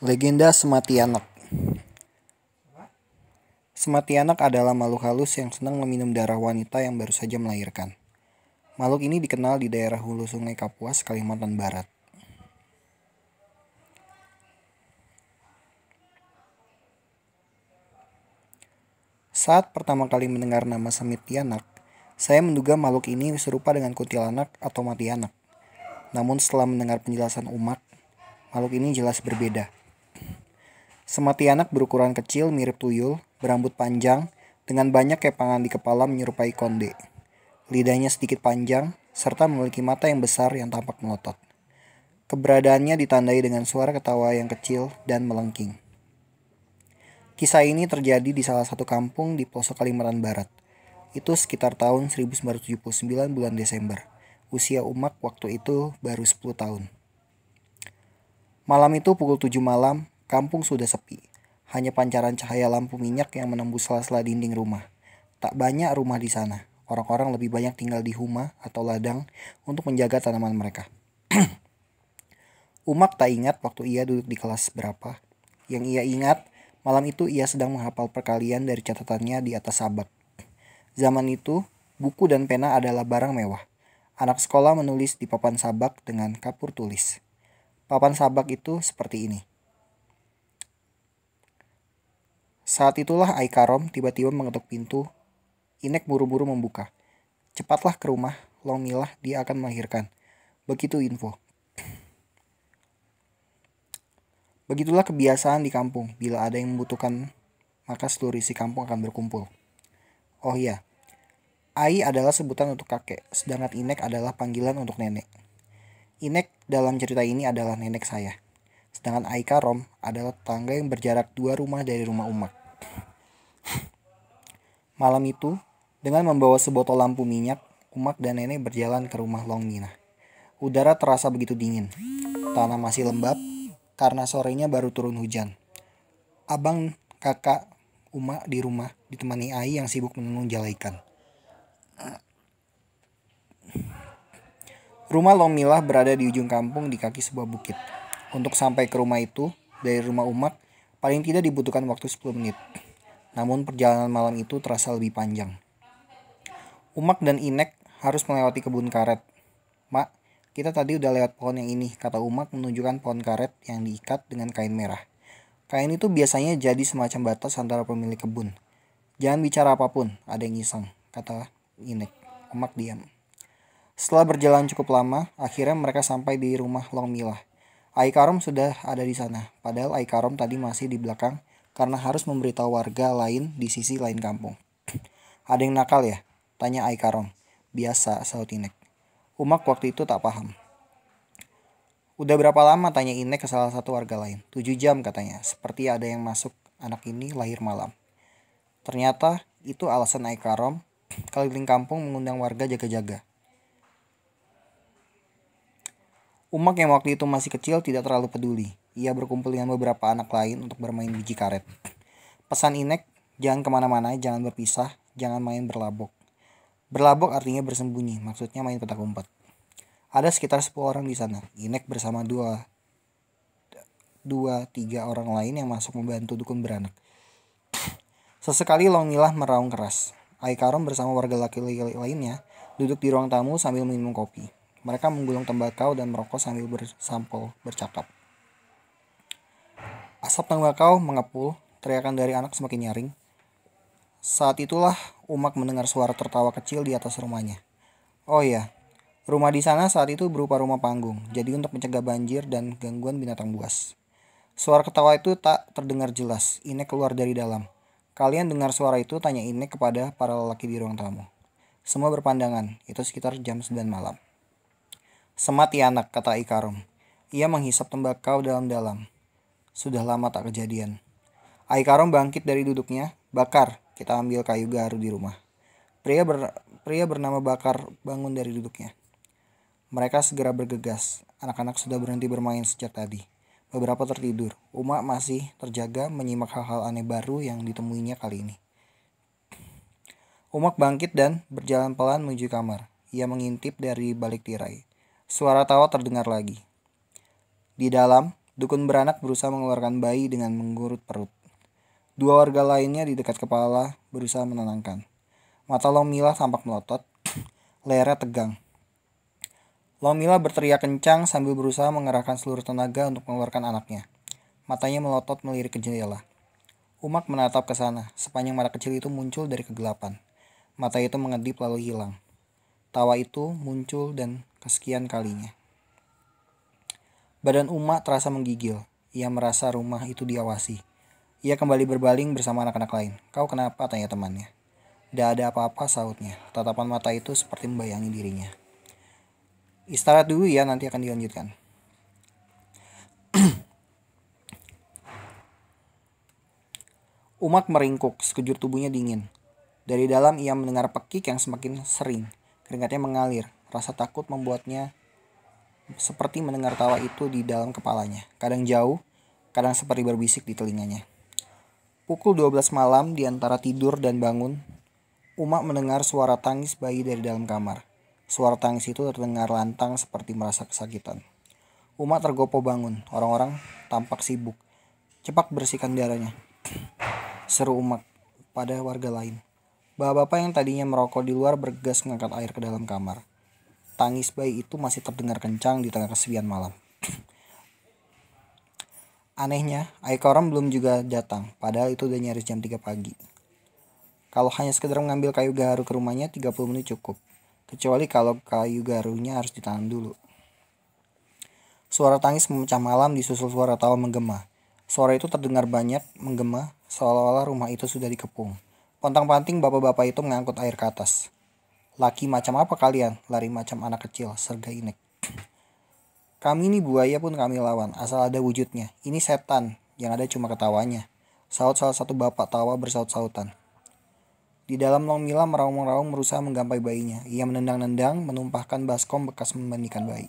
Legenda Sematianak. Sematianak adalah makhluk halus yang senang meminum darah wanita yang baru saja melahirkan. Makhluk ini dikenal di daerah hulu Sungai Kapuas, Kalimantan Barat. Saat pertama kali mendengar nama Sematianak, saya menduga makhluk ini serupa dengan kuntilanak atau matianak. Namun setelah mendengar penjelasan Umak, makhluk ini jelas berbeda. Sematianak berukuran kecil mirip tuyul, berambut panjang, dengan banyak kepangan di kepala menyerupai konde. Lidahnya sedikit panjang, serta memiliki mata yang besar yang tampak melotot. Keberadaannya ditandai dengan suara ketawa yang kecil dan melengking. Kisah ini terjadi di salah satu kampung di pelosok Kalimantan Barat. Itu sekitar tahun 1979 bulan Desember. Usia Umak waktu itu baru 10 tahun. Malam itu pukul 7 malam, kampung sudah sepi. Hanya pancaran cahaya lampu minyak yang menembus sela-sela dinding rumah. Tak banyak rumah di sana. Orang-orang lebih banyak tinggal di huma atau ladang untuk menjaga tanaman mereka. Umak tak ingat waktu ia duduk di kelas berapa. Yang ia ingat, malam itu ia sedang menghafal perkalian dari catatannya di atas sabak. Zaman itu, buku dan pena adalah barang mewah. Anak sekolah menulis di papan sabak dengan kapur tulis. Papan sabak itu seperti ini. Saat itulah Aikarom tiba-tiba mengetuk pintu. Inek buru-buru membuka. Cepatlah ke rumah, Lomilah, dia akan melahirkan. Begitu info. Begitulah kebiasaan di kampung. Bila ada yang membutuhkan, maka seluruh isi kampung akan berkumpul. Oh iya, Ai adalah sebutan untuk kakek, sedangkan Inek adalah panggilan untuk nenek. Inek dalam cerita ini adalah nenek saya. Sedangkan Aikarom adalah tetangga yang berjarak 2 rumah dari rumah Umak. Malam itu, dengan membawa sebotol lampu minyak, Umak dan nenek berjalan ke rumah Longminah. Udara terasa begitu dingin. Tanah masih lembab karena sorenya baru turun hujan. Abang kakak Umak di rumah ditemani Ai yang sibuk menenun jala ikan. Rumah Lomilah berada di ujung kampung di kaki sebuah bukit. Untuk sampai ke rumah itu, dari rumah Umak, paling tidak dibutuhkan waktu 10 menit. Namun perjalanan malam itu terasa lebih panjang. Umak dan Inek harus melewati kebun karet. Mak, kita tadi udah lewat pohon yang ini, kata Umak menunjukkan pohon karet yang diikat dengan kain merah. Kain itu biasanya jadi semacam batas antara pemilik kebun. Jangan bicara apapun, ada yang iseng, kata Inek. Umak diam. Setelah berjalan cukup lama, akhirnya mereka sampai di rumah Longmilah. Aikarom sudah ada di sana, padahal Aikarom tadi masih di belakang karena harus memberitahu warga lain di sisi lain kampung. Ada yang nakal ya? Tanya Aikarom. Biasa, sahut Inek. Umak waktu itu tak paham. Udah berapa lama? Tanya Inek ke salah satu warga lain. 7 jam katanya, seperti ada yang masuk, anak ini lahir malam. Ternyata itu alasan Aikarom keliling kampung mengundang warga jaga-jaga. Umak yang waktu itu masih kecil tidak terlalu peduli. Ia berkumpul dengan beberapa anak lain untuk bermain biji karet. Pesan Inek, jangan kemana-mana, jangan berpisah, jangan main berlabok. Berlabok artinya bersembunyi, maksudnya main petak umpet. Ada sekitar 10 orang di sana. Inek bersama 2-3 orang lain yang masuk membantu dukun beranak. Sesekali Longmilah meraung keras. Aikarom bersama warga laki-laki lainnya duduk di ruang tamu sambil minum kopi. Mereka menggulung tembakau dan merokok sambil bercakap. Asap tembakau mengepul, teriakan dari anak semakin nyaring. Saat itulah Umak mendengar suara tertawa kecil di atas rumahnya. Oh ya, rumah di sana saat itu berupa rumah panggung, jadi untuk mencegah banjir dan gangguan binatang buas. Suara ketawa itu tak terdengar jelas. Inek keluar dari dalam. Kalian dengar suara itu? Tanya Inek kepada para lelaki di ruang tamu. Semua berpandangan, itu sekitar jam 9 malam. Sematianak, kata Aikarom. Ia menghisap tembakau dalam-dalam. Sudah lama tak kejadian. Aikarom bangkit dari duduknya. Bakar, kita ambil kayu garu di rumah. Pria bernama Bakar bangun dari duduknya. Mereka segera bergegas. Anak-anak sudah berhenti bermain sejak tadi. Beberapa tertidur. Umak masih terjaga menyimak hal-hal aneh baru yang ditemuinya kali ini. Umak bangkit dan berjalan pelan menuju kamar. Ia mengintip dari balik tirai. Suara tawa terdengar lagi. Di dalam, Dukun beranak berusaha mengeluarkan bayi dengan menggurut perut. Dua warga lainnya di dekat kepala berusaha menenangkan. Mata Lomila tampak melotot, lehernya tegang. Lomila berteriak kencang sambil berusaha mengerahkan seluruh tenaga untuk mengeluarkan anaknya. Matanya melotot melirik ke jendela. Umak menatap ke sana. Sepanjang mata kecil itu muncul dari kegelapan. Mata itu mengedip lalu hilang. Tawa itu muncul dan kesekian kalinya. Badan Umak terasa menggigil. Ia merasa rumah itu diawasi. Ia kembali berbaling bersama anak-anak lain. "Kau kenapa?" tanya temannya. "Tidak ada apa-apa," sahutnya. Tatapan mata itu seperti membayangi dirinya. "Istirahat dulu ya, nanti akan dilanjutkan." Umak meringkuk, sekejur tubuhnya dingin. Dari dalam ia mendengar pekik yang semakin sering. Keringatnya mengalir. Rasa takut membuatnya seperti mendengar tawa itu di dalam kepalanya. Kadang jauh, kadang seperti berbisik di telinganya. Pukul 12 malam, di antara tidur dan bangun, Umak mendengar suara tangis bayi dari dalam kamar. Suara tangis itu terdengar lantang seperti merasa kesakitan. Umak tergopoh bangun. Orang-orang tampak sibuk. "Cepat bersihkan darahnya," seru Umak pada warga lain. Bapak-bapak yang tadinya merokok di luar bergegas mengangkat air ke dalam kamar. Tangis bayi itu masih terdengar kencang di tengah kesepian malam. Anehnya, Aikoram belum juga datang, padahal itu udah nyaris jam 3 pagi. Kalau hanya sekedar mengambil kayu garu ke rumahnya, 30 menit cukup. Kecuali kalau kayu garunya harus ditanam dulu. Suara tangis memecah malam disusul suara tawa menggema. Suara itu terdengar banyak menggema, seolah-olah rumah itu sudah dikepung. Pontang-panting bapak-bapak itu mengangkut air ke atas. "Laki macam apa kalian? Lari macam anak kecil," serga Inek. "Kami ini buaya pun kami lawan, asal ada wujudnya. Ini setan, yang ada cuma ketawanya," saut salah satu bapak tawa bersaut-sautan. Di dalam Lomila meraung-raung berusaha menggapai bayinya. Ia menendang-nendang, menumpahkan baskom bekas memandikan bayi.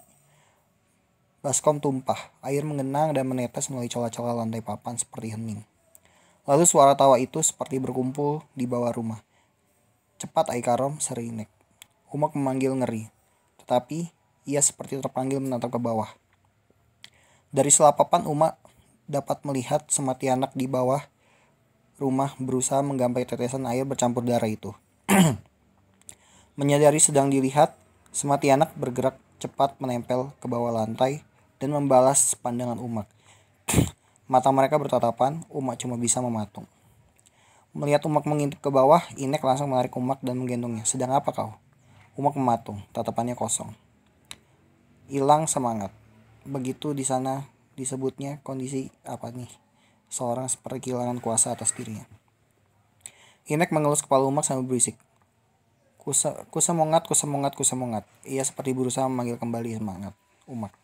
Baskom tumpah, air mengenang dan menetes melalui celah-celah lantai papan seperti hening. Lalu suara tawa itu seperti berkumpul di bawah rumah. "Cepat Aikarom," seru Inek. Umak memanggil ngeri, tetapi ia seperti terpanggil menatap ke bawah. Dari sela papan Umak dapat melihat Sematianak di bawah rumah berusaha menggapai tetesan air bercampur darah itu. Menyadari sedang dilihat, Sematianak bergerak cepat menempel ke bawah lantai dan membalas pandangan Umak. Mata mereka bertatapan, Umak cuma bisa mematung. Melihat Umak mengintip ke bawah, Inek langsung menarik Umak dan menggendongnya. "Sedang apa kau?" Umak mematung, tatapannya kosong. Hilang semangat. Begitu di sana disebutnya kondisi apa nih? Seorang seperti kehilangan kuasa atas dirinya. Inek mengelus kepala Umak sambil berisik. Kusemongat, kusemongat, kusemongat." Ia seperti berusaha memanggil kembali semangat Umak.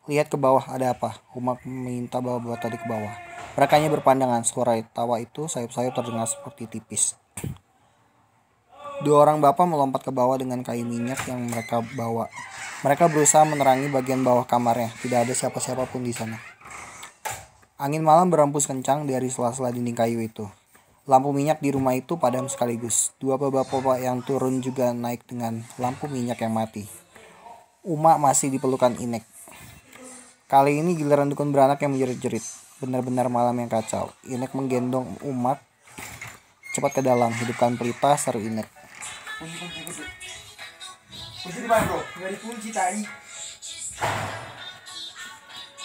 "Lihat ke bawah, ada apa?" Umak meminta bawa-bawa tadi ke bawah. Mereka hanya berpandangan. Suara tawa itu sayup-sayup terdengar seperti tipis. Dua orang bapak melompat ke bawah dengan kayu minyak yang mereka bawa. Mereka berusaha menerangi bagian bawah kamarnya. Tidak ada siapa-siapa pun di sana. Angin malam berembus kencang dari sela-sela dinding kayu itu. Lampu minyak di rumah itu padam sekaligus. Dua bapak-bapak yang turun juga naik dengan lampu minyak yang mati. Umak masih dipelukan Inek. Kali ini giliran dukun beranak yang menjerit-jerit. Benar-benar malam yang kacau. Inek menggendong Umak. "Cepat ke dalam, hidupkan pelita," seru Inek. Kunci di mana bro? Nggak dikunci tadi.